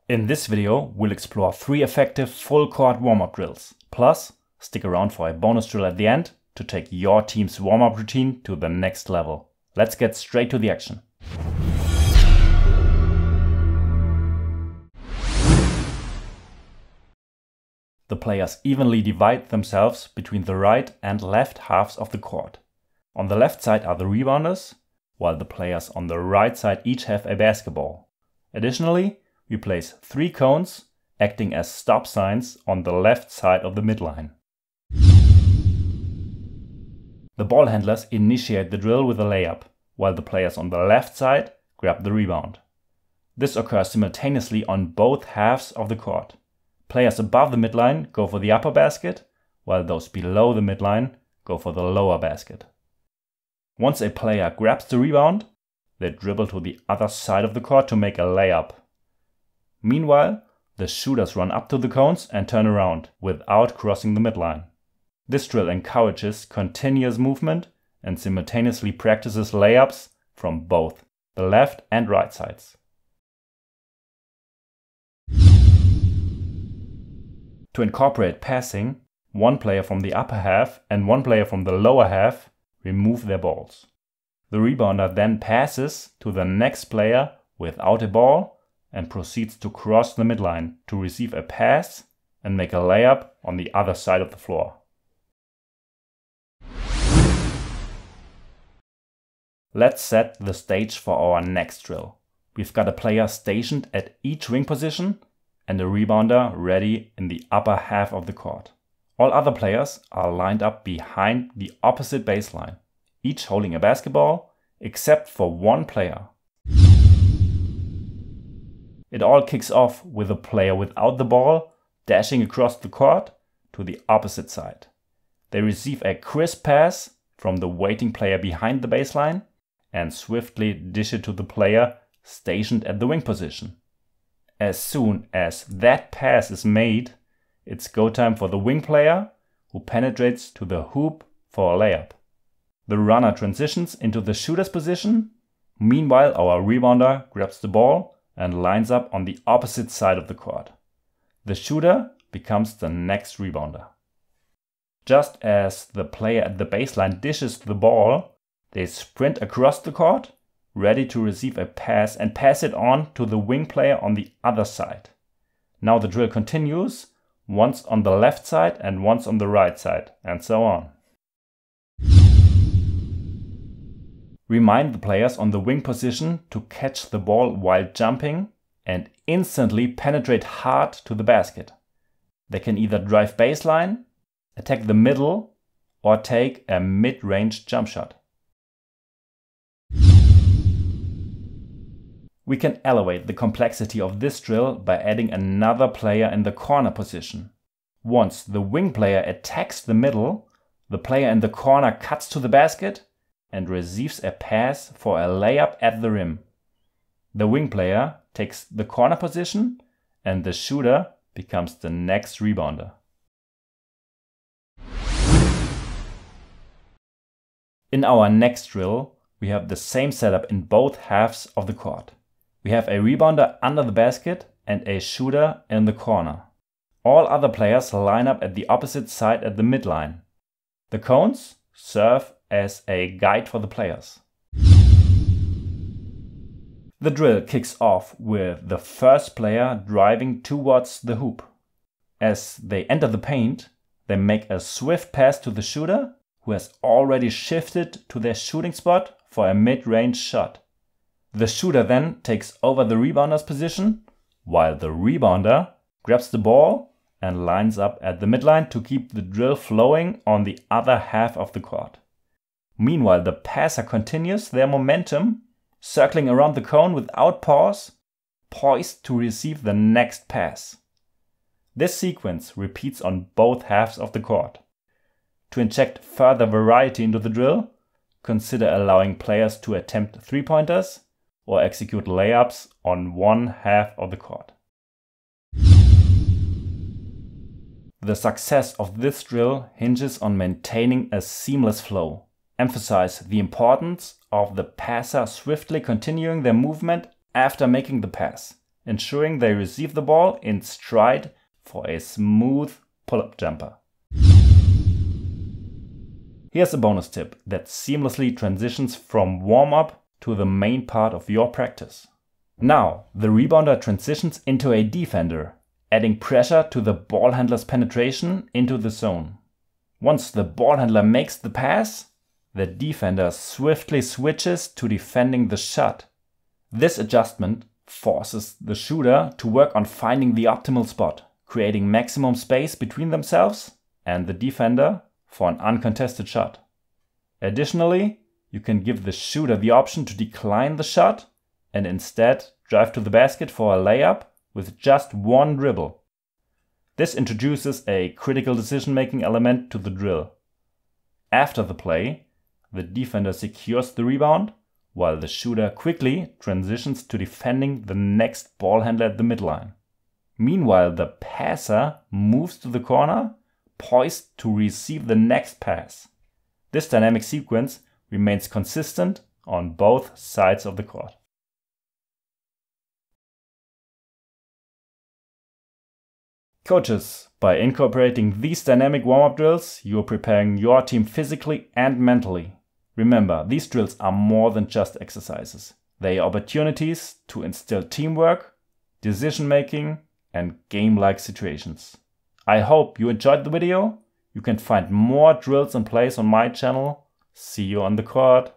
In this video, we'll explore 3 effective full-court warm-up drills. Plus, stick around for a bonus drill at the end to take your team's warm-up routine to the next level. Let's get straight to the action. The players evenly divide themselves between the right and left halves of the court. On the left side are the rebounders, while the players on the right side each have a basketball. Additionally, we place 3 cones acting as stop signs on the left side of the midline. The ball handlers initiate the drill with a layup, while the players on the left side grab the rebound. This occurs simultaneously on both halves of the court. Players above the midline go for the upper basket, while those below the midline go for the lower basket. Once a player grabs the rebound, they dribble to the other side of the court to make a layup. Meanwhile, the shooters run up to the cones and turn around without crossing the midline. This drill encourages continuous movement and simultaneously practices layups from both the left and right sides. To incorporate passing, one player from the upper half and one player from the lower half remove their balls. The rebounder then passes to the next player without a ball and proceeds to cross the midline to receive a pass and make a layup on the other side of the floor. Let's set the stage for our next drill. We've got a player stationed at each wing position and a rebounder ready in the upper half of the court. All other players are lined up behind the opposite baseline, each holding a basketball except for one player. It all kicks off with a player without the ball dashing across the court to the opposite side. They receive a crisp pass from the waiting player behind the baseline and swiftly dish it to the player stationed at the wing position. As soon as that pass is made, it's go time for the wing player, who penetrates to the hoop for a layup. The runner transitions into the shooter's position. Meanwhile, our rebounder grabs the ball and lines up on the opposite side of the court. The shooter becomes the next rebounder. Just as the player at the baseline dishes the ball, they sprint across the court, ready to receive a pass and pass it on to the wing player on the other side. Now the drill continues, once on the left side and once on the right side, and so on. Remind the players on the wing position to catch the ball while jumping and instantly penetrate hard to the basket. They can either drive baseline, attack the middle, or take a mid-range jump shot. We can elevate the complexity of this drill by adding another player in the corner position. Once the wing player attacks the middle, the player in the corner cuts to the basket and receives a pass for a layup at the rim. The wing player takes the corner position and the shooter becomes the next rebounder. In our next drill, we have the same setup in both halves of the court. We have a rebounder under the basket and a shooter in the corner. All other players line up at the opposite side at the midline. The cones serve as a guide for the players. The drill kicks off with the first player driving towards the hoop. As they enter the paint, they make a swift pass to the shooter, who has already shifted to their shooting spot for a mid-range shot. The shooter then takes over the rebounder's position, while the rebounder grabs the ball and lines up at the midline to keep the drill flowing on the other half of the court. Meanwhile, the passer continues their momentum, circling around the cone without pause, poised to receive the next pass. This sequence repeats on both halves of the court. To inject further variety into the drill, consider allowing players to attempt three-pointers or execute layups on one half of the court. The success of this drill hinges on maintaining a seamless flow. Emphasize the importance of the passer swiftly continuing their movement after making the pass, ensuring they receive the ball in stride for a smooth pull-up jumper. Here's a bonus tip that seamlessly transitions from warm-up to the main part of your practice. Now, the rebounder transitions into a defender, adding pressure to the ball handler's penetration into the zone. Once the ball handler makes the pass, the defender swiftly switches to defending the shot. This adjustment forces the shooter to work on finding the optimal spot, creating maximum space between themselves and the defender for an uncontested shot. Additionally, you can give the shooter the option to decline the shot and instead drive to the basket for a layup with just one dribble. This introduces a critical decision-making element to the drill. After the play, the defender secures the rebound, while the shooter quickly transitions to defending the next ball handler at the midline. Meanwhile, the passer moves to the corner, poised to receive the next pass. This dynamic sequence remains consistent on both sides of the court. Coaches, by incorporating these dynamic warm-up drills, you are preparing your team physically and mentally. Remember, these drills are more than just exercises. They are opportunities to instill teamwork, decision-making, and game-like situations. I hope you enjoyed the video. You can find more drills and plays on my channel. See you on the court.